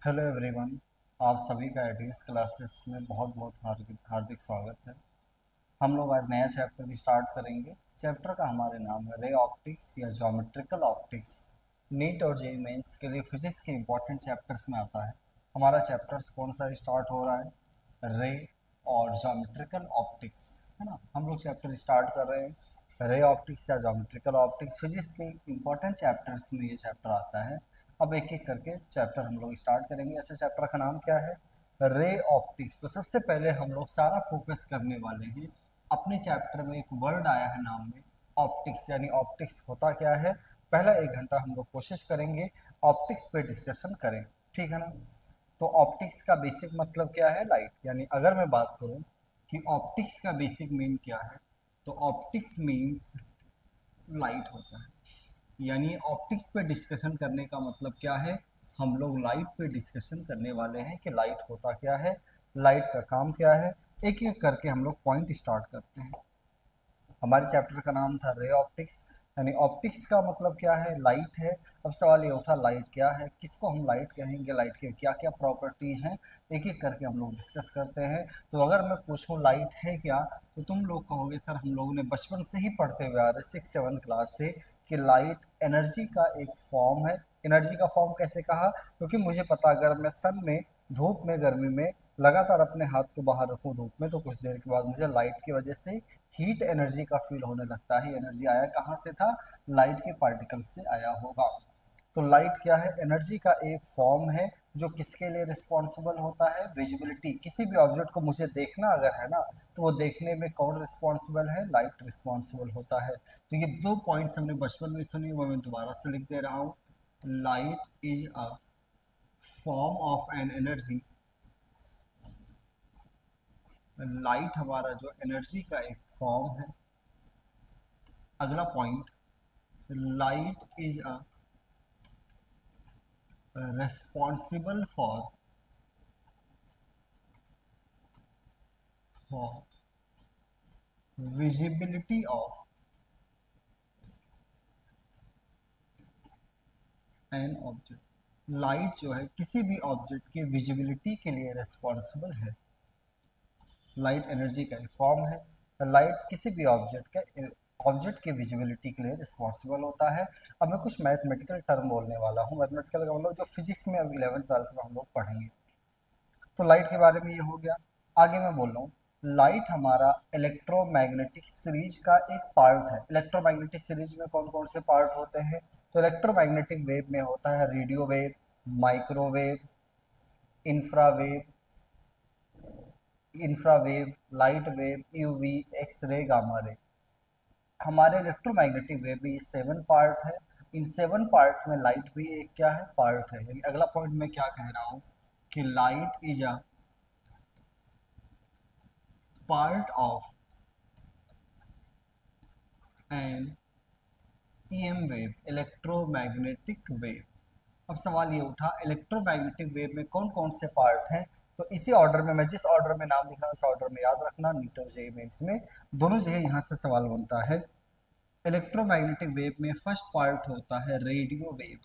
Hello everyone. आप सभी का एडीज क्लासेस में बहुत बहुत हार्दिक हार्दिक स्वागत है। हम लोग आज नया चैप्टर भी स्टार्ट करेंगे। चैप्टर का हमारे नाम है रे ऑप्टिक्स या ज्योमेट्रिकल ऑप्टिक्स। नीट और जेईई मेंस के लिए फिजिक्स के इंपॉर्टेंट चैप्टर्स में आता है। हमारा चैप्टर्स कौन सा स्टार्ट हो रहा है? रे और ज्योमेट्रिकल ऑप्टिक्स, है ना। हम लोग चैप्टर स्टार्ट कर रहे हैं रे ऑप्टिक्स या ज्योमेट्रिकल ऑप्टिक्स। फिजिक्स के इंपॉर्टेंट चैप्टर्स में ये चैप्टर आता है। अब एक एक करके चैप्टर हम लोग स्टार्ट करेंगे। ऐसे चैप्टर का नाम क्या है? Ray optics. तो सबसे पहले हम लोग सारा फोकस करने वाले हैं अपने चैप्टर में एक वर्ड आया है नाम में ऑप्टिक्स, यानी ऑप्टिक्स होता क्या है। पहला 1 घंटा हम लोग कोशिश करेंगे ऑप्टिक्स पे डिस्कशन करें, ठीक है ना। तो ऑप्टिक्स का बेसिक मतलब क्या है? लाइट। यानी अगर मैं बात करूं कि ऑप्टिक्स का बेसिक मीन क्या है, तो ऑप्टिक्स मीन्स लाइट होता है। यानी ऑप्टिक्स पे डिस्कशन करने का मतलब क्या है? हम लोग लाइट पे डिस्कशन करने वाले हैं कि लाइट होता क्या है, लाइट का काम क्या है। एक एक करके हम लोग पॉइंट स्टार्ट करते हैं। हमारे चैप्टर का नाम था रे ऑप्टिक्स, यानी ऑप्टिक्स का मतलब क्या है? लाइट है। अब सवाल ये उठा लाइट क्या है, किसको हम लाइट कहेंगे, लाइट के क्या क्या प्रॉपर्टीज हैं, एक एक करके हम लोग डिस्कस करते हैं। तो अगर मैं पूछूं लाइट है क्या, तो तुम लोग कहोगे सर हम लोगों ने बचपन से ही पढ़ते हुए आ रहे 6 7 क्लास से कि लाइट एनर्जी का एक फॉर्म है। एनर्जी का फॉर्म कैसे कहा? क्योंकि मुझे पता अगर मैं सन में, धूप में, गर्मी में लगातार अपने हाथ को बाहर रखूं धूप में, तो कुछ देर के बाद मुझे लाइट की वजह से हीट एनर्जी का फील होने लगता है। एनर्जी आया कहाँ से था? लाइट के पार्टिकल से आया होगा। तो लाइट क्या है? एनर्जी का एक फॉर्म है जो किसके लिए रिस्पॉन्सिबल होता है? विजिबिलिटी। किसी भी ऑब्जेक्ट को मुझे देखना अगर है ना, तो वो देखने में कौन रिस्पॉन्सिबल है? लाइट रिस्पॉन्सिबल होता है। तो ये 2 पॉइंट्स हमने बचपन में सुनी, वो मैं दोबारा से लिख दे रहा हूँ। Light is a form of an energy. Light हमारा जो एनर्जी का एक फॉर्म है। अगला point, light is a responsible for visibility of an object। Light जो है किसी भी ऑब्जेक्ट की विजिबिलिटी के लिए रिस्पॉन्सिबल है। लाइट एनर्जी का एक फॉर्म है। लाइट किसी भी ऑब्जेक्ट की विजिबिलिटी के लिए रिस्पॉन्सिबल होता है। अब मैं कुछ मैथमेटिकल टर्म बोलने वाला हूँ। मैथमेटिकल का मतलब जो फिजिक्स में अब 11th 12th में हम लोग पढ़ेंगे। तो लाइट के बारे में ये हो गया। आगे मैं बोल रहा हूँ, लाइट हमारा इलेक्ट्रोमैग्नेटिक सीरीज का एक पार्ट है। इलेक्ट्रोमैग्नेटिक सीरीज में कौन कौन से पार्ट होते हैं? तो इलेक्ट्रोमैग्नेटिक वेव में होता है radio wave, microwave, infrawave, infrawave, light wave, UV, X ray, gamma ray. हमारे इलेक्ट्रोमैग्नेटिक वेव में ये 7 पार्ट है। इन 7 पार्ट में लाइट भी एक क्या है? पार्ट है। यानी अगला पॉइंट मैं क्या कह रहा हूँ कि light is a part of an EM wave, electromagnetic wave. अब सवाल ये उठा इलेक्ट्रोमैग्नेटिक वेव में कौन कौन से पार्ट हैं। तो इसी ऑर्डर में, मैं जिस ऑर्डर में नाम लिख रहा हूँ इस ऑर्डर में याद रखना। नीट और जेईई मेंस में दोनों जगह यहाँ से सवाल बनता है। इलेक्ट्रोमैग्नेटिक वेव में फर्स्ट पार्ट होता है रेडियो वेव।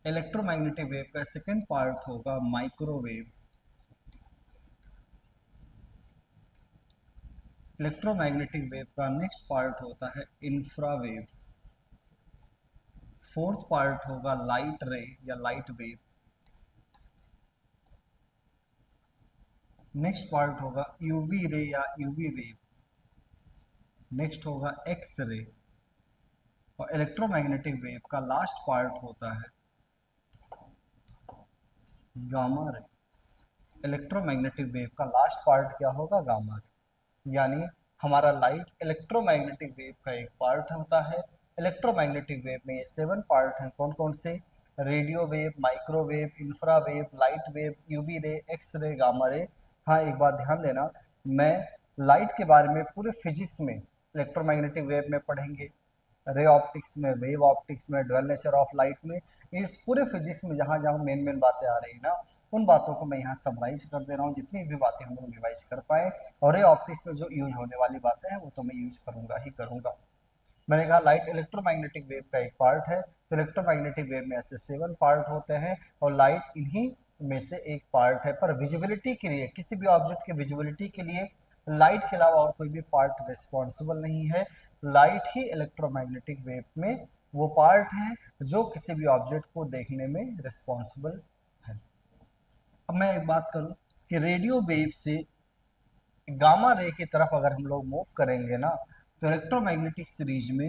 इलेक्ट्रोमैग्नेटिक वेव का सेकंड पार्ट होगा माइक्रोवेव। इलेक्ट्रोमैग्नेटिक वेव का नेक्स्ट पार्ट होता है इंफ्रावेव। फोर्थ पार्ट होगा लाइट रे या लाइट वेव। नेक्स्ट पार्ट होगा यूवी रे या यूवी वेव। नेक्स्ट होगा एक्स रे। और इलेक्ट्रोमैग्नेटिक वेव का लास्ट पार्ट होता है गामा रे। इलेक्ट्रोमैग्नेटिक वेव का लास्ट पार्ट क्या होगा? Gamma ray. यानी हमारा लाइट इलेक्ट्रोमैग्नेटिक वेव का एक पार्ट होता है। इलेक्ट्रोमैग्नेटिक वेव में ये 7 पार्ट हैं। कौन कौन से? Radio wave, microwave, infrawave, light wave, UV ray, X ray, gamma ray. हाँ, एक बात ध्यान देना, मैं लाइट के बारे में पूरे फिजिक्स में इलेक्ट्रोमैग्नेटिक वेव में पढ़ेंगे, रे ऑप्टिक्स में, वेव ऑप्टिक्स में, ड्वेल नेचर ऑफ लाइट में, इस पूरे फिजिक्स में जहाँ जहाँ मेन मेन बातें आ रही है ना, उन बातों को मैं यहाँ समराइज कर दे रहा हूँ, जितनी भी बातें हम लोग रिवाइज कर पाए। और रे ऑप्टिक्स में जो यूज होने वाली बातें हैं वो तो मैं यूज करूँगा ही करूँगा। मैंने कहा लाइट इलेक्ट्रोमैग्नेटिक वेव का एक पार्ट है, तो इलेक्ट्रोमैग्नेटिक वेव में ऐसे 7 पार्ट होते हैं और लाइट इन्हीं में से एक पार्ट है। पर विजिबिलिटी के लिए, किसी भी ऑब्जेक्ट की विजिबिलिटी के लिए लाइट के अलावा और कोई भी पार्ट रिस्पॉन्सिबल नहीं है। लाइट ही इलेक्ट्रोमैग्नेटिक वेव में वो पार्ट है जो किसी भी ऑब्जेक्ट को देखने में रिस्पॉन्सिबल है। अब मैं एक बात करूं कि रेडियो वेव से गामा रे की तरफ अगर हम लोग मूव करेंगे ना, तो इलेक्ट्रोमैग्नेटिक सीरीज में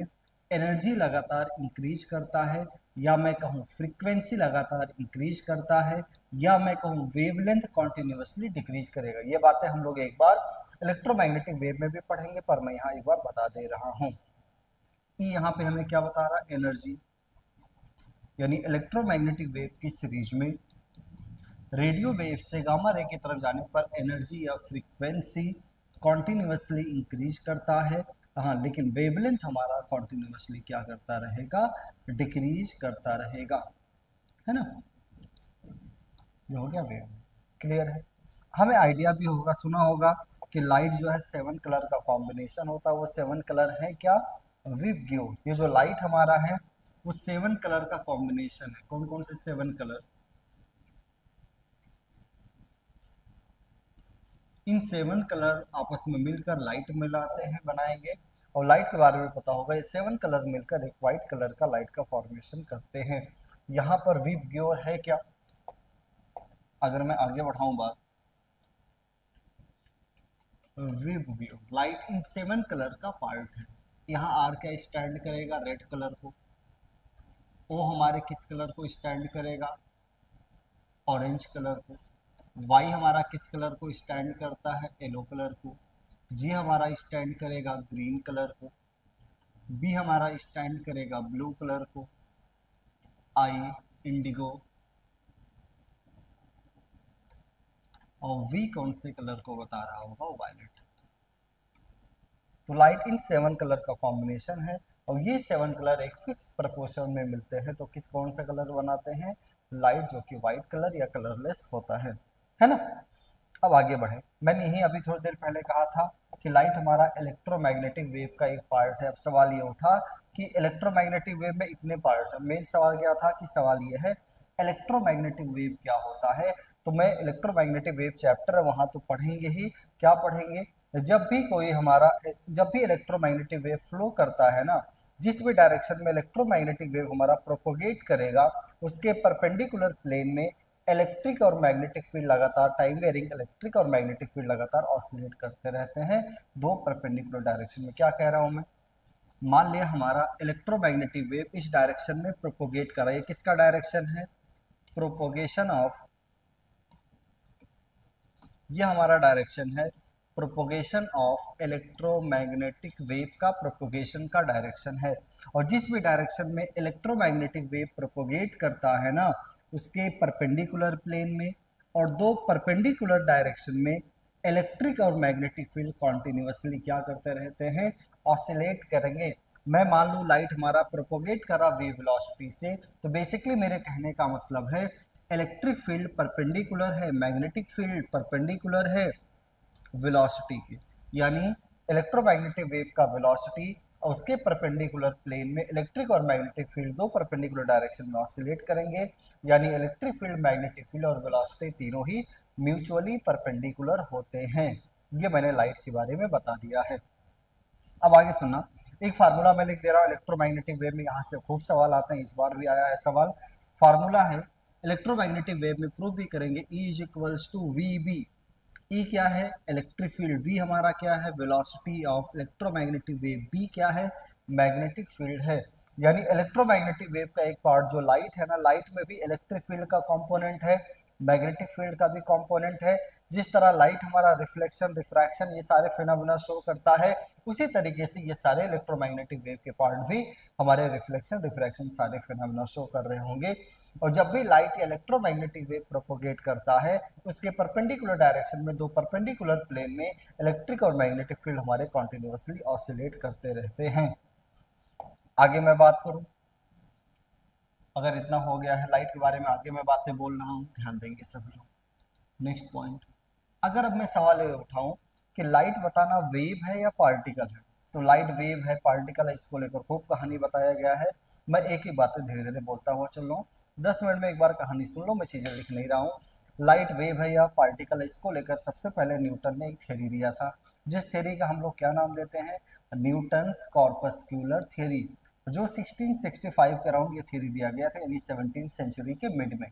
एनर्जी लगातार इंक्रीज करता है, या मैं कहूँ फ्रीक्वेंसी लगातार इंक्रीज करता है, या मैं कहूँ वेवलेंथ कॉन्टिन्यूसली डिक्रीज करेगा। ये बातें हम लोग एक बार इलेक्ट्रोमैग्नेटिक वेव में भी पढ़ेंगे, पर मैं यहाँ एक बार बता दे रहा हूँ कि यहाँ पे हमें क्या बता रहा है, एनर्जी, यानी इलेक्ट्रोमैग्नेटिक वेव की सीरीज में रेडियो वेव से गामा रे की तरफ जाने पर एनर्जी या फ्रीक्वेंसी कॉन्टिन्यूसली इंक्रीज करता है। हाँ, लेकिन वेवलेंथ हमारा कॉन्टिन्यूसली क्या करता रहेगा, डिक्रीज करता रहेगा, है ना। ये हो गया वेव, क्लियर है। हमें आइडिया भी होगा, सुना होगा कि लाइट जो है 7 कलर का कॉम्बिनेशन होता है। वो 7 कलर है क्या, विबग्यो। ये जो लाइट हमारा है वो 7 कलर का कॉम्बिनेशन है। कौन कौन से 7 कलर, इन 7 कलर आपस में मिलकर लाइट मिलाते हैं, बनाएंगे। और लाइट के बारे में पता होगा, ये 7 कलर मिलकर एक व्हाइट कलर का लाइट का फॉर्मेशन करते हैं। यहाँ पर विबग्योर है क्या, अगर मैं आगे बढ़ाऊं बात, विबग्योर लाइट इन 7 कलर का पार्ट है। यहाँ आर क्या स्टैंड करेगा, रेड कलर को। ओ हमारे किस कलर को स्टैंड करेगा, ऑरेंज कलर को। वाई हमारा किस कलर को स्टैंड करता है, येलो कलर को। जी हमारा स्टैंड करेगा ग्रीन कलर को। बी हमारा स्टैंड करेगा ब्लू कलर को। आई इंडिगो। और वी कौन से कलर को बता रहा होगा, वायलेट। तो लाइट इन 7 कलर का कॉम्बिनेशन है, और ये 7 कलर एक फिक्स प्रपोर्शन में मिलते हैं, तो किस कौन सा कलर बनाते हैं, लाइट, जो कि व्हाइट कलर या कलरलेस होता है ना। अब आगे बढ़े, मैंने यही अभी थोड़ी देर पहले कहा था कि लाइट हमारा इलेक्ट्रोमैग्नेटिक वेव का एक पार्ट है। अब सवाल ये उठा कि इलेक्ट्रोमैग्नेटिक वेव में इतने पार्ट है। मेन सवाल क्या था कि सवाल ये है इलेक्ट्रोमैग्नेटिक वेव क्या होता है। तो मैं इलेक्ट्रोमैग्नेटिक वेव चैप्टर है वहाँ तो पढ़ेंगे ही। क्या पढ़ेंगे, जब भी इलेक्ट्रोमैग्नेटिक वेव फ्लो करता है ना, जिस भी डायरेक्शन में इलेक्ट्रोमैग्नेटिक वेव हमारा प्रोपोगेट करेगा, उसके परपेंडिकुलर प्लेन में इलेक्ट्रिक और मैग्नेटिक फील्ड लगातार, टाइम वेरिंग इलेक्ट्रिक और मैग्नेटिक फील्ड लगातार ऑसिलेट करते रहते हैं दो परपेंडिकुलर डायरेक्शन में। क्या कह रहा हूं मैं, मान लिया हमारा इलेक्ट्रोमैग्नेटिक वेव इस डायरेक्शन में प्रोपोगेट कर रहा है। ये किसका डायरेक्शन है, प्रोपोगेशन ऑफ, ये हमारा डायरेक्शन है प्रोपोगेशन ऑफ इलेक्ट्रोमैग्नेटिक वेव का, प्रोपोगेशन का डायरेक्शन है। और जिस भी डायरेक्शन में इलेक्ट्रोमैग्नेटिक वेव प्रोपोगेट करता है ना, उसके परपेंडिकुलर प्लेन में और दो परपेंडिकुलर डायरेक्शन में इलेक्ट्रिक और मैग्नेटिक फील्ड कॉन्टिन्यूसली क्या करते रहते हैं, ऑसिलेट करेंगे। मैं मान लूँ लाइट हमारा प्रोपोगेट कर रहा वेव वेलोसिटी से, तो बेसिकली मेरे कहने का मतलब है इलेक्ट्रिक फील्ड परपेंडिकुलर है, मैग्नेटिक फील्ड परपेंडिकुलर है वेलोसिटी की। यानी इलेक्ट्रोमैग्नेटिक वेव का वेलोसिटी और उसके परपेंडिकुलर प्लेन में इलेक्ट्रिक और मैग्नेटिक फील्ड दो परपेंडिकुलर डायरेक्शन में ऑसिलेट करेंगे। यानी इलेक्ट्रिक फील्ड, मैग्नेटिक फील्ड और वेलोसिटी तीनों ही म्यूचुअली परपेंडिकुलर होते हैं। ये मैंने लाइट के बारे में बता दिया है। अब आगे सुनना, एक फार्मूला मैं लिख दे रहा हूँ इलेक्ट्रोमैग्नेटिक वेव में। यहाँ से खूब सवाल आते हैं, इस बार भी आया है सवाल। फार्मूला है, इलेक्ट्रोमैग्नेटिक वेव में प्रूव भी करेंगे, E is equals to V B. E क्या है, इलेक्ट्रिक फील्ड। वी हमारा क्या है, velocity of electromagnetic wave. B क्या है, मैग्नेटिक फील्ड है। यानी इलेक्ट्रोमैग्नेटिक वेव का एक पार्ट जो लाइट है ना, लाइट में भी इलेक्ट्रिक फील्ड का कंपोनेंट है, मैग्नेटिक फील्ड का भी कंपोनेंट है। जिस तरह लाइट हमारा रिफ्लेक्शन, रिफ्रैक्शन, ये सारे फिनोमेना शो करता है, उसी तरीके से ये सारे इलेक्ट्रोमैग्नेटिक वेव के पार्ट भी हमारे रिफ्लेक्शन, रिफ्रैक्शन सारे फिनोमेना शो कर रहे होंगे। और जब भी लाइट या इलेक्ट्रोमैग्नेटिक वेव प्रोपोगेट करता है, उसके परपेंडिकुलर डायरेक्शन में दो परपेंडिकुलर प्लेन में इलेक्ट्रिक और मैग्नेटिक फील्ड हमारे कॉन्टिन्यूसली ऑसिलेट करते रहते हैं। आगे मैं बात करूं, अगर इतना हो गया है लाइट के बारे में, आगे मैं बातें बोल रहा हूं, ध्यान देंगे सभी लोग। नेक्स्ट पॉइंट, अगर अब मैं सवाल ये उठाऊं कि लाइट बताना वेव है या पार्टिकल है, तो लाइट वेव है, पार्टिकल है, इसको लेकर खूब कहानी बताया गया है। मैं एक ही बातें धीरे धीरे बोलता हुआ चल रहा हूँ, 10 मिनट में एक बार कहानी सुन लो, मैं चीज़ें लिख नहीं रहा हूँ। लाइट वेव है या पार्टिकल है, इसको लेकर सबसे पहले न्यूटन ने एक थ्योरी दिया था, जिस थ्योरी का हम लोग क्या नाम देते हैं, न्यूटन्स कॉर्पस्क्यूलर थ्योरी, जो 1665 के अराउंड ये थ्योरी दिया गया था, यानी 17वीं सेंचुरी के मिड में।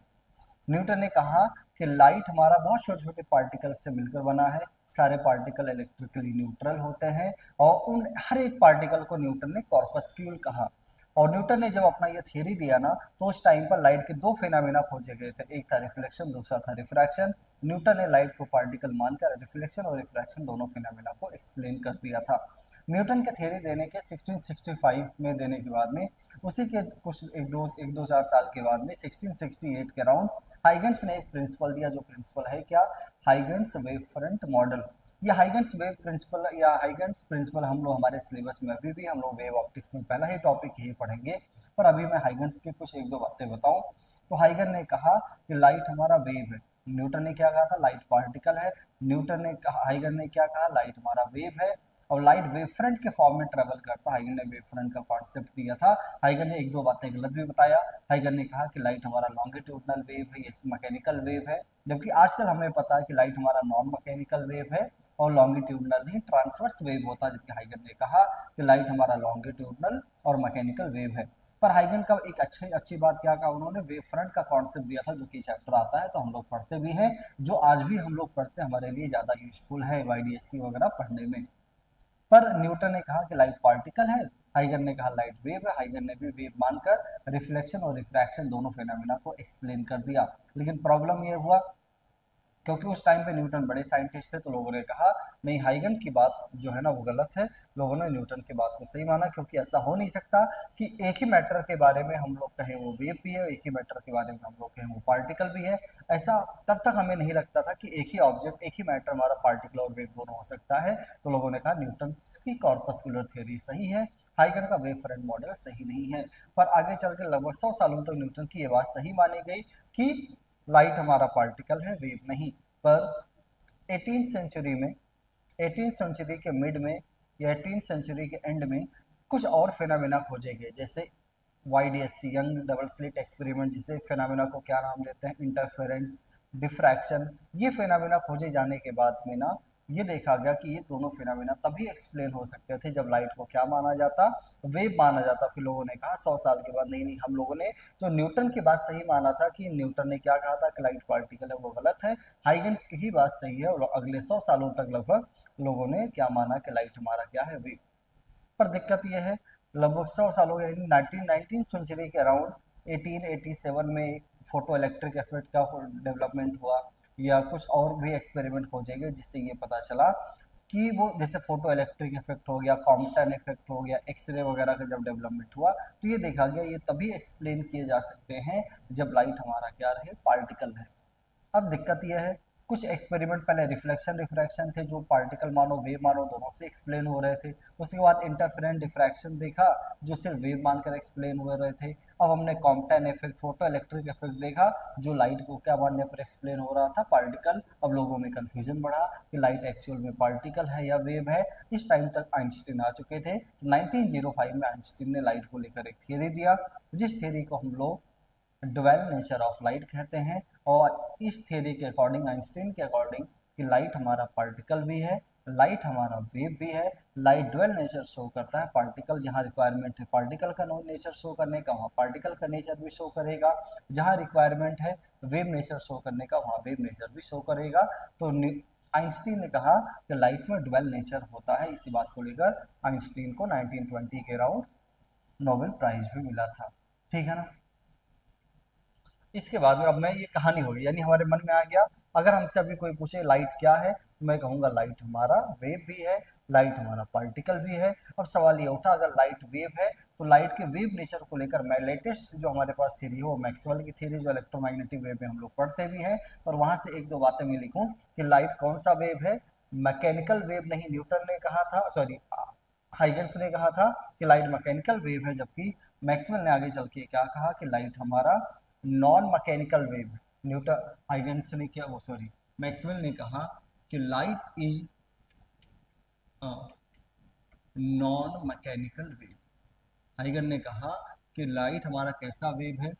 न्यूटन ने कहा कि लाइट हमारा बहुत छोटे छोटे पार्टिकल से मिलकर बना है, सारे पार्टिकल इलेक्ट्रिकली न्यूट्रल होते हैं, और उन हर एक पार्टिकल को न्यूटन ने कॉर्पस्क्यूल कहा। और न्यूटन ने जब अपना ये थियरी दिया ना, तो उस टाइम पर लाइट के दो फिनोमेना खोजे गए थे, एक था रिफ्लेक्शन, दूसरा था रिफ्रैक्शन। न्यूटन ने लाइट को पार्टिकल मानकर रिफ्लेक्शन और रिफ्रैक्शन दोनों फिनोमेना को एक्सप्लेन कर दिया था। न्यूटन के थ्योरी देने के 1665 में देने के बाद में, उसी के कुछ एक दो चार साल के बाद में 1668 के अराउंड हाइगन्स ने एक प्रिंसिपल दिया, जो प्रिंसिपल है क्या, हाइगन्स वेव फ्रंट मॉडल। ये हाइगन्स वेव प्रिंसिपल या हाइगन्स प्रिंसिपल हम लोग हमारे सिलेबस में अभी भी हम लोग वेव ऑप्टिक्स में पहला ही टॉपिक यही पढ़ेंगे, पर अभी मैं हाइगन्स की कुछ एक दो बातें बताऊं। तो हाइगन ने कहा कि लाइट हमारा वेव है, न्यूटन ने क्या कहा था, लाइट पार्टिकल है। न्यूटन ने कहा, हाइगन ने क्या कहा, लाइट हमारा वेव है, और लाइट वेव फ्रंट के फॉर्म में ट्रेवल करता। हाइगन ने वेव फ्रंट का कॉन्सेप्ट दिया था। हाइगन ने एक दो बातें गलत भी बताया। हाइगन ने कहा कि लाइट हमारा लॉन्गिट्यूडनल वेव है, ये मैकेनिकल वेव है, जबकि आजकल हमें पता है कि लाइट हमारा नॉन मैकेनिकल वेव है और लॉन्गिट्यूडनल नहीं ट्रांसवर्स वेव होता है। जबकि हाइगन ने कहा कि लाइट हमारा लॉन्गिट्यूडनल और मैकेनिकल वेव है। पर हाइगन का एक अच्छी बात क्या कहा उन्होंने, वेव फ्रंट का कॉन्सेप्ट दिया था, जो कि चैप्टर आता है तो हम लोग पढ़ते भी हैं, जो आज भी हम लोग पढ़ते हैं, हमारे लिए ज़्यादा यूजफुल है YDSC वगैरह पढ़ने में। पर न्यूटन ने कहा कि लाइट पार्टिकल है, हाइगन ने कहा लाइट वेव है। हाइगन ने भी वेव मानकर रिफ्लेक्शन और रिफ्रैक्शन दोनों फिनोमेना को एक्सप्लेन कर दिया। लेकिन प्रॉब्लम ये हुआ, क्योंकि उस टाइम पे न्यूटन बड़े साइंटिस्ट थे, तो लोगों ने कहा नहीं, हाइगन की बात जो है ना वो गलत है। लोगों ने न्यूटन की बात को सही माना, क्योंकि ऐसा हो नहीं सकता कि एक ही मैटर के बारे में हम लोग कहें वो वेव भी है, एक ही मैटर के बारे में हम लोग कहें वो पार्टिकल भी है। ऐसा तब तक हमें नहीं लगता था कि एक ही ऑब्जेक्ट, एक ही मैटर हमारा पार्टिकल और वेव दोनों हो सकता है। तो लोगों ने कहा न्यूटन की कॉर्पस्कुलर थ्योरी सही है, हाइगन का वेव फ्रंट मॉडल सही नहीं है। पर आगे चल के लगभग 100 सालों तक न्यूटन की ये बात सही मानी गई कि लाइट हमारा पार्टिकल है, वेव नहीं। पर 18th सेंचुरी में, 18th सेंचुरी के मिड में या 18th सेंचुरी के एंड में कुछ और फिनोमेना खोजे गए, जैसे YDSC young double slit experiment, जिसे फिनोमेना को क्या नाम देते हैं, इंटरफेरेंस, डिफ्रैक्शन। ये फिनोमेना खोजे जाने के बाद में ना ये देखा गया कि ये दोनों फिनोमेना तभी एक्सप्लेन हो सकते थे जब लाइट को क्या माना जाता, वेव माना जाता। फिर लोगों ने कहा 100 साल के बाद नहीं नहीं, हम लोगों ने जो न्यूटन की बात सही माना था कि न्यूटन ने क्या कहा था कि लाइट पार्टिकल है, वो गलत है। हाइगन्स की ही बात सही है, और अगले 100 सालों तक लगभग लोगों ने क्या माना कि लाइट हमारा क्या है, वेव। पर दिक्कत यह है, लगभग 100 सालों यानी 19 सेंचुरी के अराउंड 1887 में फोटो इलेक्ट्रिक इफेक्ट का डेवलपमेंट हुआ, या कुछ और भी एक्सपेरिमेंट खोजे गए, जिससे ये पता चला कि वो जैसे फोटो इलेक्ट्रिक इफेक्ट हो गया, कॉम्पटन इफेक्ट हो गया, एक्सरे वगैरह का जब डेवलपमेंट हुआ, तो ये देखा गया ये तभी एक्सप्लेन किए जा सकते हैं जब लाइट हमारा क्या रहे, पार्टिकल है। अब दिक्कत यह है, कुछ एक्सपेरिमेंट पहले रिफ्लेक्शन रिफ्रैक्शन थे, जो पार्टिकल मानो वेव मानो दोनों से एक्सप्लेन हो रहे थे। उसके बाद इंटरफेरेंट डिफ्रैक्शन देखा, जो सिर्फ वेव मानकर एक्सप्लेन हो रहे थे। अब हमने Compton effect, photo electric effect देखा, जो लाइट को क्या मानने पर एक्सप्लेन हो रहा था, पार्टिकल। अब लोगों में कन्फ्यूजन बढ़ा कि लाइट एक्चुअल में पार्टिकल है या वेव है। इस टाइम तक आइंस्टीन आ चुके थे। 1905 में आइंस्टीन ने लाइट को लेकर एक थियरी दिया, जिस थियरी को हम लोग ड्वेल नेचर ऑफ लाइट कहते हैं। और इस थ्योरी के अकॉर्डिंग, आइंस्टीन के अकॉर्डिंग, कि लाइट हमारा पार्टिकल भी है, लाइट हमारा वेव भी है। लाइट ड्वेल नेचर शो करता है, पार्टिकल जहाँ रिक्वायरमेंट है पार्टिकल का नेचर शो करने का, वहाँ पार्टिकल का नेचर भी शो करेगा। जहाँ रिक्वायरमेंट है वेव नेचर शो करने का, वहाँ वेव नेचर भी शो करेगा। तो आइंस्टीन ने कहा कि लाइट में ड्वेल नेचर होता है। इसी बात को लेकर आइंस्टीन को 1920 के अराउंड नोबेल प्राइज भी मिला था। ठीक है ना। इसके बाद में अब मैं, ये कहानी होगी यानी हमारे मन में आ गया। अगर हमसे अभी कोई पूछे लाइट क्या है, तो मैं कहूँगा लाइट हमारा वेव भी है, लाइट हमारा पार्टिकल भी है। अब सवाल ये उठा, अगर लाइट वेव है तो लाइट के वेव नेचर को लेकर मैं लेटेस्ट जो हमारे पास थ्योरी हो, मैक्सवेल की थ्योरी, जो इलेक्ट्रोमैग्नेटिक वेव में हम लोग पढ़ते भी हैं, और वहाँ से एक दो बातें मैं लिखूँ कि लाइट कौन सा वेव है। मैकेनिकल वेव नहीं, न्यूटन ने कहा था, सॉरी हाइगन्स ने कहा था कि लाइट मैकेनिकल वेव है, जबकि मैक्सवेल ने आगे चल के क्या कहा कि लाइट हमारा non mechanical wave. Newton, Huygens ने क्या, वो सॉरी मैक्सवेल ने कहा कि light is non mechanical wave. हाइगन ने कहा कि लाइट हमारा कैसा वेव है,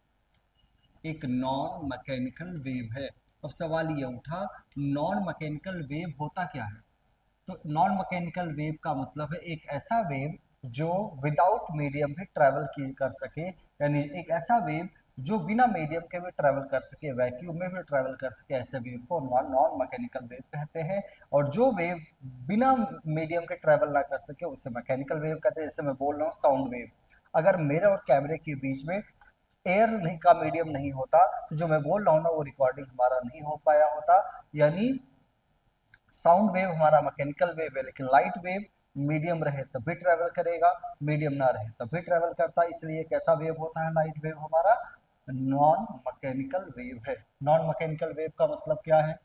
एक नॉन मैकेनिकल वेव है। अब सवाल ये उठा, नॉन मैकेनिकल वेव होता क्या है? तो नॉन मैकेनिकल वेव का मतलब है एक ऐसा वेव जो विदाउट मीडियम भी ट्रैवल की कर सके, यानी एक ऐसा वेव जो बिना मीडियम के भी ट्रैवल कर सके, वैक्यूम में भी ट्रैवल कर सके, ऐसे वेव को नॉन मैकेनिकल वेव कहते हैं। और जो वेव बिना मीडियम के ट्रैवल ना कर सके उसे मैकेनिकल वेव कहते हैं। जैसे मैं बोल रहा हूँ साउंड वेव, अगर मेरे और कैमरे के बीच में एयर नहीं का मीडियम नहीं होता तो जो मैं बोल रहा हूँ ना वो रिकॉर्डिंग हमारा नहीं हो पाया होता। यानी साउंड वेव हमारा मैकेनिकल वेव है, लेकिन लाइट वेव मीडियम रहे तब भी ट्रेवल करेगा, मीडियम ना रहे तब भी ट्रेवल करता है। इसलिए कैसा वेव होता है लाइट वेव हमारा? नॉन मैकेनिकल वेव है। नॉन मैकेनिकल वेव का मतलब क्या है?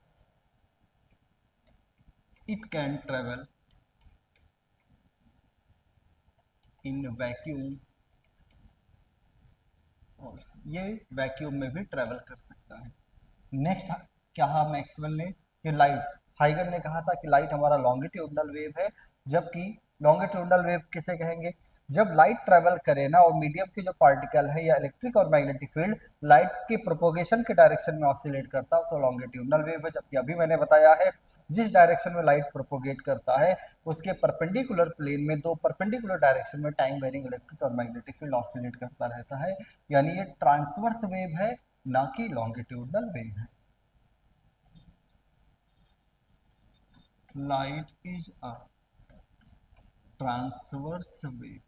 It can travel in vacuum, और ये वैक्यूम में भी ट्रेवल कर सकता है। नेक्स्ट कहा मैक्सवेल ने कि लाइट, हाइगन ने कहा था कि लाइट हमारा लॉन्गिट्यूडनल वेव है, जबकि लॉन्गिट्यूडनल वेव किसे कहेंगे? जब लाइट ट्रेवल करे ना और मीडियम के जो पार्टिकल है या इलेक्ट्रिक और मैग्नेटिक फील्ड लाइट के प्रोपोगेशन के डायरेक्शन में ऑसिलेट करता हो तो लॉन्गिट्यूडनल वेव है। जबकि अभी मैंने बताया है जिस डायरेक्शन में लाइट प्रोपोगेट करता है उसके परपेंडिकुलर प्लेन में दो परपेंडिकुलर डायरेक्शन में टाइम वेरिंग इलेक्ट्रिक और मैग्नेटिक फील्ड ऑसिलेट करता रहता है, यानी ये ट्रांसवर्स वेव है ना कि लॉन्गिट्यूडनल वेव है। Light is a transverse wave.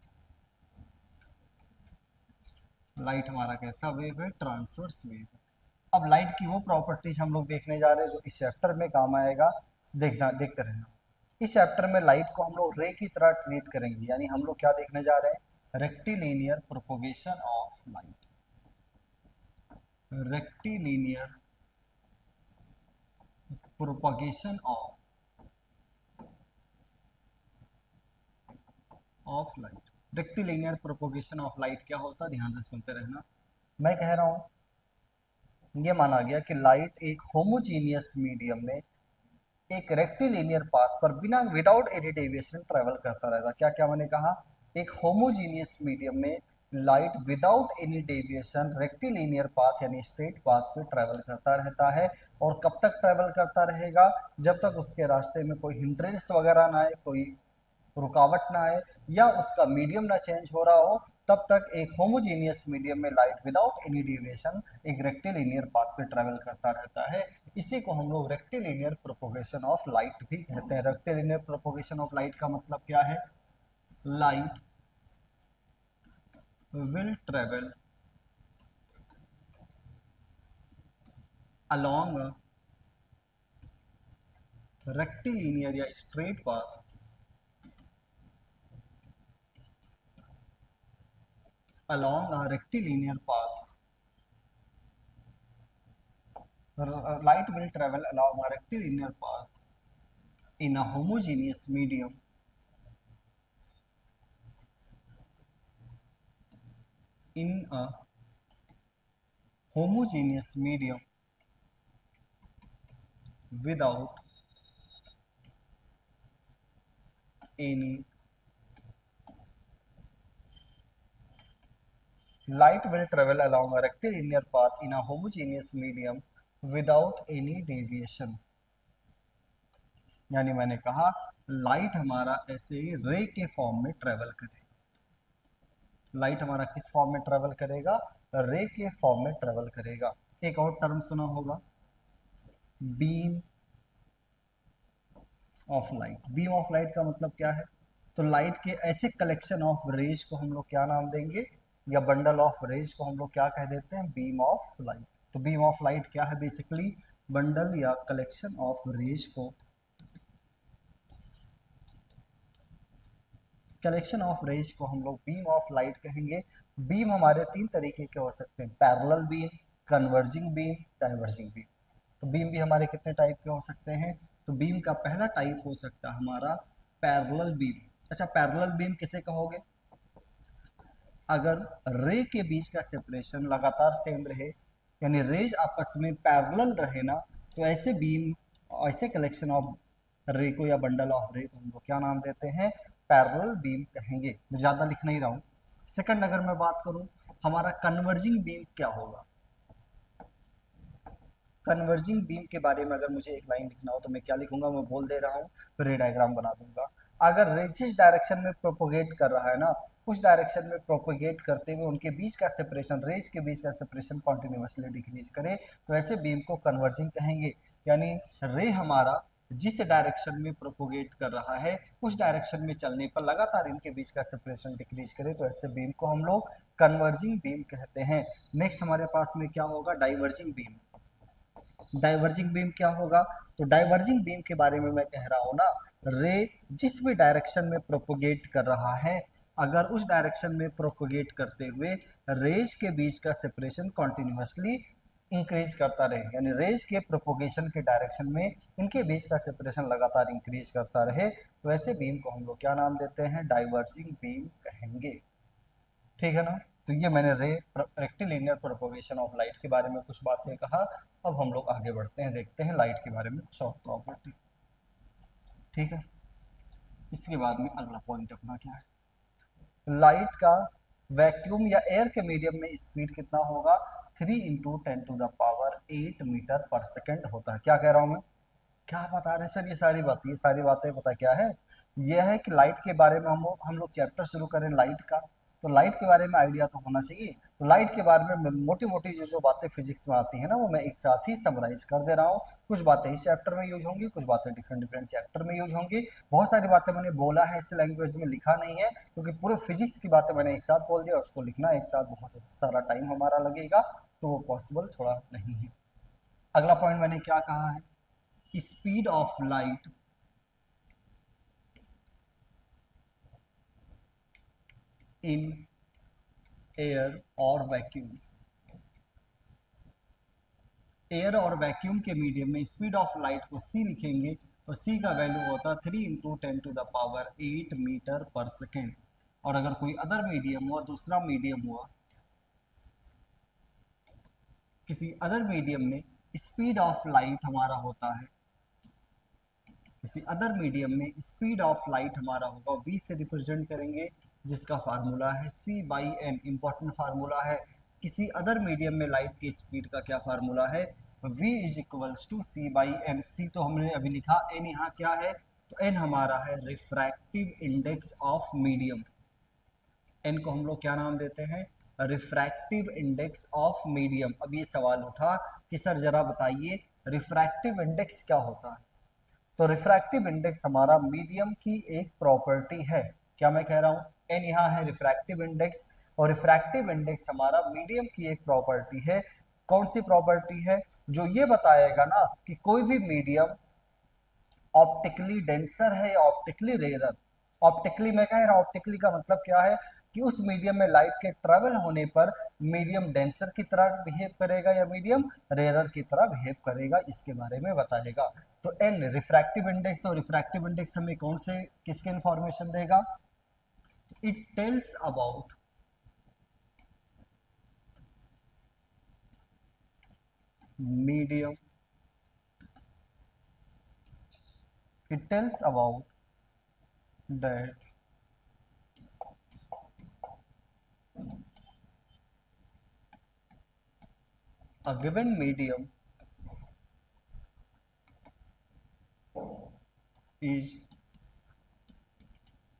Light हमारा कैसा वेव है? ट्रांसवर्स वेव है। अब लाइट की वो प्रॉपर्टीज हम लोग देखने जा रहे हैं जो इस चैप्टर में काम आएगा, देखते रहना। इस चैप्टर में लाइट को हम लोग रे की तरह ट्रीट करेंगे, यानी हम लोग क्या देखने जा रहे हैं? Rectilinear propagation of light. Rectilinear propagation of light. Rectilinear propagation of light क्या होता है? ध्यान से सुनते रहना। मैं कह रहा हूं ये माना गया कि लाइट एक होमोजीनियस मीडियम में एक रेक्टिलिनियर पाथ पर बिना विदाउट एनी डेविएशन ट्रेवल करता रहता। क्या क्या मैंने कहा? एक होमोजीनियस मीडियम में light without any deviation rectilinear path यानी स्ट्रेट पाथ पे ट्रेवल करता रहता है। और कब तक ट्रेवल करता रहेगा? जब तक उसके रास्ते में कोई हिंड्रेंस वगैरह ना आए, कोई रुकावट ना आए या उसका मीडियम ना चेंज हो रहा हो, तब तक एक होमोजीनियस मीडियम में लाइट विदाउट एनी डेविएशन एक रेक्टिलिनियर पाथ पे ट्रेवल करता रहता है। इसी को हम लोग रेक्टिलिनियर प्रोपोगेशन ऑफ लाइट भी कहते हैं। रेक्टिलिनियर प्रोपोगेशन ऑफ लाइट का मतलब क्या है? Light will travel along a rectilinear या straight path along a rectilinear path. Light will travel along a rectilinear path in a homogeneous medium in a homogeneous medium without any light will travel along a rectilinear path in a homogeneous medium without any deviation। यानी मैंने कहा light हमारा ऐसे ही रे के form में travel करेगा। Light हमारा किस फॉर्म में ट्रेवल करेगा? रे के फॉर्म में ट्रेवल करेगा। एक और टर्म सुना होगा, beam of light. Beam of light का मतलब क्या है? तो लाइट के ऐसे कलेक्शन ऑफ रेज को हम लोग क्या नाम देंगे, या बंडल ऑफ रेज को हम लोग क्या कह देते हैं? Beam of light. तो बीम ऑफ लाइट क्या है? बेसिकली बंडल या कलेक्शन ऑफ रेज को, कलेक्शन ऑफ रेज को हम लोग बीम ऑफ लाइट कहेंगे। बीम हमारे तीन तरीके के हो सकते हैं, parallel beam, converging beam, diverging beam. तो बीम भी हमारे कितने टाइप के हो सकते हैं? तो बीम का पहला टाइप हो सकता है हमारा पैरेलल बीम। अच्छा, पैरेलल बीम किसे कहोगे? अगर रे के बीच का सेपरेशन लगातार सेम रहे, यानी रेज आपस में पैरेलल रहे ना, तो ऐसे बीम, ऐसे कलेक्शन ऑफ रे को या बंडल ऑफ रे को हम लोग क्या नाम देते हैं? पैरेलल बीम कहेंगे। मैं ज़्यादा लिख नहीं रहा हूँ। सेकंड अगर मैं बात करूँ, हमारा कन्वर्जिंग बीम क्या होगा। कन्वर्जिंग बीम के बारे में अगर मुझे एक लाइन लिखना हो तो मैं क्या लिखूंगा, मैं बोल दे रहा हूँ, फिर ये डायग्राम बना दूंगा। अगर रे जिस डायरेक्शन में प्रोपोगेट कर रहा है ना, उस डायरेक्शन में प्रोपोगेट करते हुए उनके बीच का सेपरेशन, रेज के बीच का सेपरेशन कॉन्टिन्यूसली डिक्रीज करे, तो ऐसे बीम को कन्वर्जिंग कहेंगे। यानी रे हमारा जिस डायरेक्शन में प्रोपोगेट कर रहा है, उस डायरेक्शन में चलने पर लगातार इनके बीच का सेपरेशन डिक्रीज करे, तो ऐसे बीम को हम लोग कन्वर्जिंग बीम कहते हैं। नेक्स्ट हमारे पास में क्या होगा, डाइवर्जिंग बीम। डाइवर्जिंग बीम क्या होगा, तो डाइवर्जिंग बीम के बारे में मैं कह रहा हूँ ना, रे जिस भी डायरेक्शन में प्रोपोगेट कर रहा है, अगर उस डायरेक्शन में प्रोपोगेट करते हुए रेज के बीच का सेपरेशन कॉन्टिन्यूसली इंक्रीज करता रहे, यानी रेज के प्रोपोगेशन के डायरेक्शन में इनके बीच का सेपरेशन लगातार इंक्रीज करता रहे, तो ऐसे बीम को हम लोग क्या नाम देते हैं, डाइवर्जिंग बीम कहेंगे। ठीक है ना। तो ये मैंने रे रेक्टिलिनियर प्रोपोगेशन ऑफ लाइट के बारे में कुछ बातें कहा। अब हम लोग आगे बढ़ते हैं, देखते हैं लाइट के बारे में कुछ और प्रॉपर्टी। ठीक है, इसके बाद में अगला पॉइंट अपना क्या है, लाइट का वैक्यूम या एयर के मीडियम में स्पीड कितना होगा, 3 × 10⁸ मीटर पर सेकेंड होता है। क्या कह रहा हूँ मैं, क्या बता रहे हैं सर, ये सारी बातें पता क्या है, ये है कि लाइट के बारे में हम लोग चैप्टर शुरू करें लाइट का, तो लाइट के बारे में आइडिया तो होना चाहिए। तो लाइट के बारे में मोटी मोटी जो बातें फिजिक्स में आती है ना, वो मैं एक साथ ही समराइज कर दे रहा हूँ। कुछ बातें इस चैप्टर में यूज होंगी, कुछ बातें डिफरेंट डिफरेंट चैप्टर में यूज होंगी। बहुत सारी बातें मैंने बोला है इस लैंग्वेज में, लिखा नहीं है, क्योंकि पूरे फिजिक्स की बातें मैंने एक साथ बोल दिया, उसको लिखना एक साथ बहुत सारा टाइम हमारा लगेगा, तो वो पॉसिबल थोड़ा नहीं है। अगला पॉइंट मैंने क्या कहा है, speed of light in air और वैक्यूम। एयर और वैक्यूम के मीडियम में स्पीड ऑफ लाइट को c लिखेंगे, तो c का वैल्यू होता है 3 × 10⁸ मीटर पर सेकेंड। और अगर कोई अदर मीडियम हुआ, दूसरा मीडियम हुआ, किसी अदर मीडियम में स्पीड ऑफ लाइट हमारा होता है, किसी अदर मीडियम में स्पीड ऑफ लाइट हमारा होगा v से रिप्रेजेंट करेंगे, जिसका फार्मूला है c/n, इंपॉर्टेंट फार्मूला है। किसी अदर मीडियम में लाइट की स्पीड का क्या फार्मूला है, v = c/n। c तो हमने अभी लिखा, n यहाँ क्या है, तो n हमारा है refractive index of medium. n को हम लोग क्या नाम देते हैं, रिफ्रैक्टिव इंडेक्स ऑफ मीडियम। अब ये सवाल उठा कि सर जरा बताइए रिफ्रैक्टिव इंडेक्स क्या होता है। तो रिफ्रैक्टिव इंडेक्स हमारा मीडियम की एक प्रॉपर्टी है। क्या मैं कह रहा हूँ, एन यहाँ है रिफ्रैक्टिव इंडेक्स, और रिफ्रैक्टिव इंडेक्स हमारा मीडियम की एक प्रॉपर्टी है। कौन सी प्रॉपर्टी है, जो ये बताएगा ना कि कोई भी मीडियम ऑप्टिकली डेंसर है या ऑप्टिकली रेयर। ऑप्टिकली मैं कह रहा हूँ, ऑप्टिकली का मतलब क्या है कि उस मीडियम में लाइट के ट्रेवल होने पर मीडियम डेंसर की तरह बिहेव करेगा या मीडियम रेयर की तरह बिहेव करेगा, इसके बारे में बताएगा। तो एन रिफ्रैक्टिव इंडेक्स, और रिफ्रैक्टिव इंडेक्स हमें कौन से किसके इंफॉर्मेशन देगा, it tells about medium, it tells about that a given medium is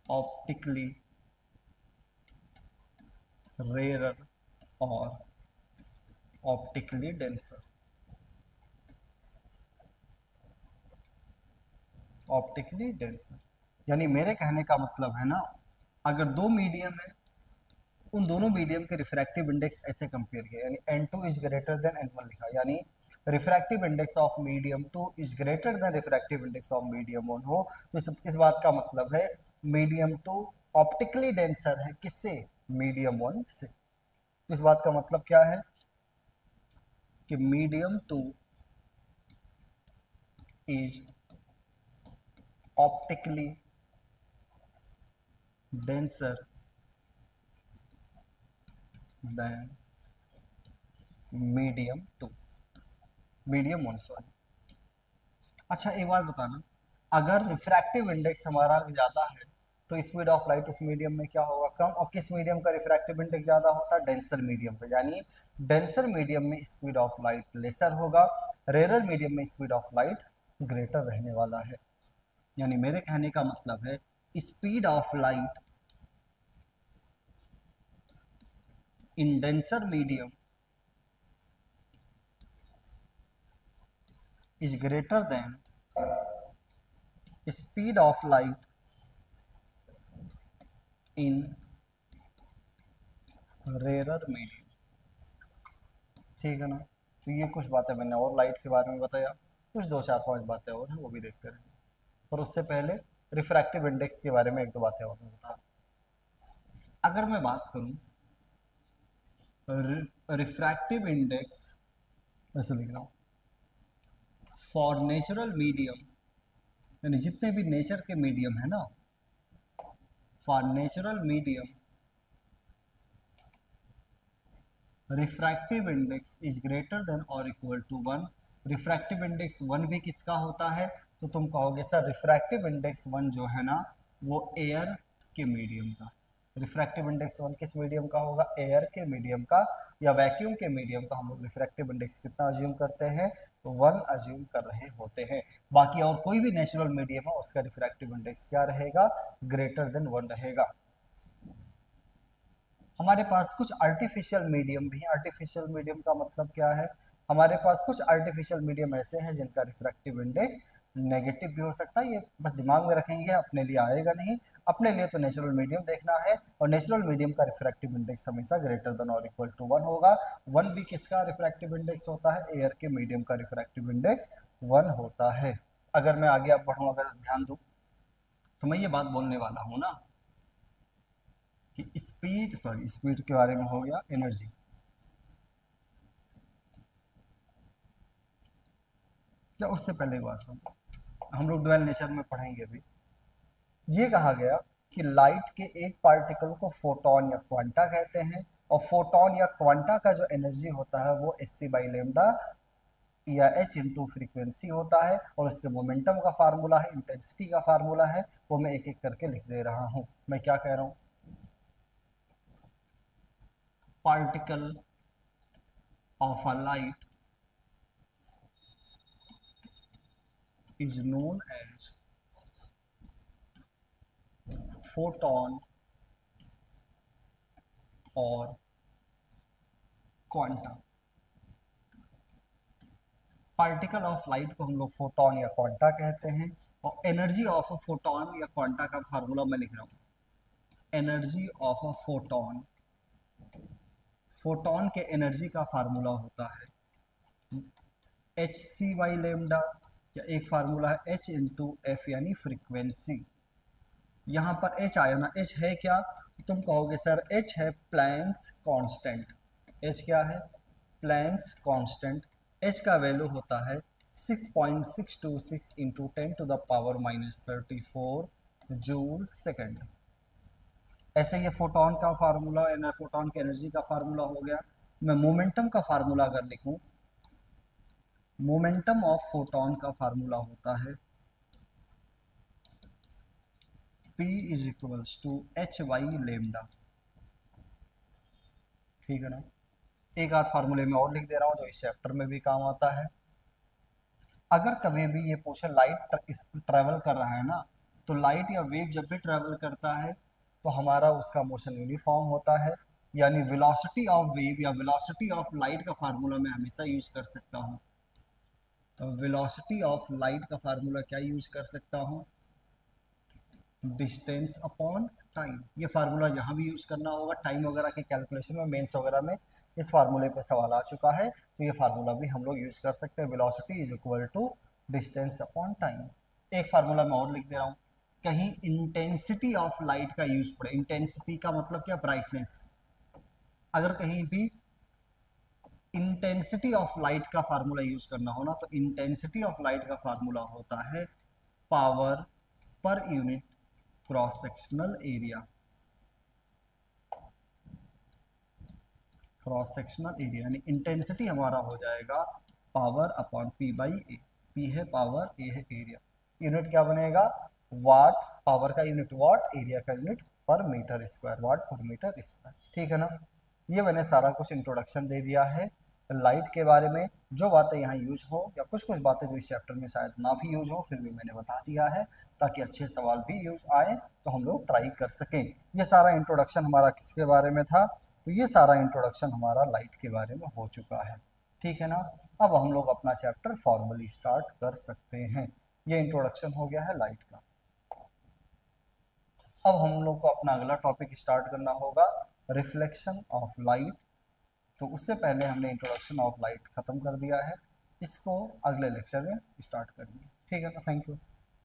optically rarer or optically denser। Optically denser, यानी मेरे कहने का मतलब है ना, अगर दो मीडियम है, उन दोनों मीडियम के रिफ्रैक्टिव इंडेक्स ऐसे कंपेयर किया, यानी n2 is greater than n1 लिखा, यानी refractive index of medium 2 is greater than refractive index of medium 1 हो, तो इस बात का मतलब है मीडियम 2 ऑप्टिकली डेंसर है किससे, मीडियम 1 से। तो इस बात का मतलब क्या है कि medium 2 is optically denser than medium 2, medium 1 sorry. अच्छा एक बात बताना, अगर रिफ्रैक्टिव इंडेक्स हमारा ज़्यादा है तो स्पीड ऑफ लाइट उस मीडियम में क्या होगा, कम। और किस मीडियम का रिफ्रैक्टिव इंडेक्स ज़्यादा होता है, डेंसर मीडियम पे, यानी डेंसर मीडियम में स्पीड ऑफ लाइट लेसर होगा, रेयर मीडियम में स्पीड ऑफ लाइट ग्रेटर रहने वाला है। यानी मेरे कहने का मतलब है speed of light in denser medium is greater than speed of light in rarer medium। ठीक है ना। तो ये कुछ बातें मैंने और लाइट के बारे में बताया, कुछ 2 4 5 बातें और हैं वो भी देखते रहेंगे, पर उससे पहले रिफ्रैक्टिव इंडेक्स के बारे में 1 2 बातें और मैं बता रहा। अगर मैं बात करूं रिफ्रैक्टिव इंडेक्स, ऐसे लिख रहा हूं, फॉर नेचुरल मीडियम, यानी जितने भी नेचर के मीडियम है ना, for natural medium refractive index is greater than और इक्वल टू 1। रिफ्रैक्टिव इंडेक्स 1 भी किसका होता है, तो तुम कहोगे सर रिफ्रैक्टिव इंडेक्स 1 जो है ना वो एयर के मीडियम का। रिफ्रैक्टिव इंडेक्स 1 किस मीडियम का होगा, एयर के मीडियम का या वैक्यूम के मीडियम का। हम लोग रिफ्रैक्टिव इंडेक्स कितना अज्यूम करते हैं, 1 अज्यूम कर रहे होते हैं। बाकी और कोई भी नेचुरल मीडियम है उसका रिफ्रैक्टिव इंडेक्स क्या रहेगा, ग्रेटर देन 1 रहेगा। हमारे पास कुछ आर्टिफिशियल मीडियम भी है। आर्टिफिशियल मीडियम का मतलब क्या है, हमारे पास कुछ आर्टिफिशियल मीडियम ऐसे हैं जिनका रिफ्रैक्टिव इंडेक्स नेगेटिव भी हो सकता है। ये बस दिमाग में रखेंगे, अपने लिए आएगा नहीं। अपने लिए तो नेचुरल मीडियम देखना है, और नेचुरल मीडियम का रिफ्रैक्टिव इंडेक्स हमेशा ग्रेटर देन और इक्वल टू 1 होगा। 1 भी किसका रिफ्रैक्टिव इंडेक्स होता है, एयर के मीडियम का रिफ्रैक्टिव इंडेक्स 1 होता है। अगर मैं आगे अब बढ़ूँ, अगर ध्यान दूँ तो मैं ये बात बोलने वाला हूँ ना कि स्पीड के बारे में हो गया, एनर्जी। क्या उससे पहले बात सुन, हम लोग डुअल नेचर में पढ़ेंगे अभी। ये कहा गया कि लाइट के एक पार्टिकल को फोटोन या क्वांटा कहते हैं, और फोटोन या क्वांटा का जो एनर्जी होता है वो hc/λ या h इंटू फ्रीक्वेंसी होता है, और उसके मोमेंटम का फार्मूला है, इंटेंसिटी का फार्मूला है, वो मैं एक एक करके लिख दे रहा हूँ। मैं क्या कह रहा हूँ, particle of a light is known as photon और क्वांटा। पार्टिकल ऑफ लाइट को हम लोग फोटोन या क्वांटा कहते हैं, और एनर्जी ऑफ अ फोटोन या क्वांटा का फार्मूला मैं लिख रहा हूँ, energy of a photon, photon के एनर्जी का फार्मूला होता है hc/λ, या एक फार्मूला है h इंटू एफ यानी फ्रीक्वेंसी। यहाँ पर h आया ना, h है क्या, तुम कहोगे सर h है प्लैंक्स कांस्टेंट। h क्या है, प्लैंक्स कांस्टेंट। h का वैल्यू होता है 6.626 इंटू 10⁻34 जूल सेकेंड। ऐसे ये फोटोन का फार्मूला, फोटोन की एनर्जी का फार्मूला हो गया। मैं मोमेंटम का फार्मूला अगर लिखूं, मोमेंटम ऑफ फोटोन का फार्मूला होता है P is equals to h/λ। ठीक है ना। एक आध फार्मूले में और लिख दे रहा हूँ जो इस चैप्टर में भी काम आता है। अगर कभी भी ये पूछे लाइट ट्रैवल कर रहा है ना, तो लाइट या वेव जब भी ट्रैवल करता है तो हमारा उसका मोशन यूनिफॉर्म होता है। यानी वेलोसिटी ऑफ वेव या वेलोसिटी ऑफ लाइट का फार्मूला मैं हमेशा यूज कर सकता हूँ। तो वेलोसिटी ऑफ लाइट का फार्मूला क्या यूज कर सकता हूँ, डिस्टेंस अपॉन टाइम। ये फार्मूला जहाँ भी यूज करना होगा, टाइम वगैरह के कैलकुलेशन में, मेंस वगैरह में इस फार्मूले पे सवाल आ चुका है, तो ये फार्मूला भी हम लोग यूज कर सकते हैं, velocity is equal to distance upon time. एक फार्मूला मैं और लिख दे रहा हूँ, कहीं इंटेंसिटी ऑफ लाइट का यूज पड़े, इंटेंसिटी का मतलब क्या, ब्राइटनेस। अगर कहीं भी इंटेंसिटी ऑफ लाइट का फार्मूला यूज करना हो ना, तो इंटेंसिटी ऑफ लाइट का फार्मूला होता है पावर पर unit cross sectional area. Cross sectional area यानी इंटेंसिटी हमारा हो जाएगा पावर अपॉन P/A। P है पावर, A है एरिया। यूनिट क्या बनेगा, वाट पावर का यूनिट वाट, एरिया का यूनिट पर मीटर स्क्वायर, वाट पर मीटर स्क्वायर, ठीक है ना। ये मैंने सारा कुछ इंट्रोडक्शन दे दिया है लाइट के बारे में। जो बातें यहाँ यूज हो या कुछ कुछ बातें जो इस चैप्टर में शायद ना भी यूज हो, फिर भी मैंने बता दिया है ताकि अच्छे सवाल भी यूज आए तो हम लोग ट्राई कर सकें। ये सारा इंट्रोडक्शन हमारा किसके बारे में था, तो ये सारा इंट्रोडक्शन हमारा लाइट के बारे में हो चुका है, ठीक है ना। अब हम लोग अपना चैप्टर फॉर्मली स्टार्ट कर सकते हैं। ये इंट्रोडक्शन हो गया है लाइट का। अब हम लोग को अपना अगला टॉपिक स्टार्ट करना होगा, रिफ्लेक्शन ऑफ लाइट। तो उससे पहले हमने इंट्रोडक्शन ऑफ लाइट खत्म कर दिया है, इसको अगले लेक्चर में स्टार्ट करेंगे, ठीक है ना। Thank you.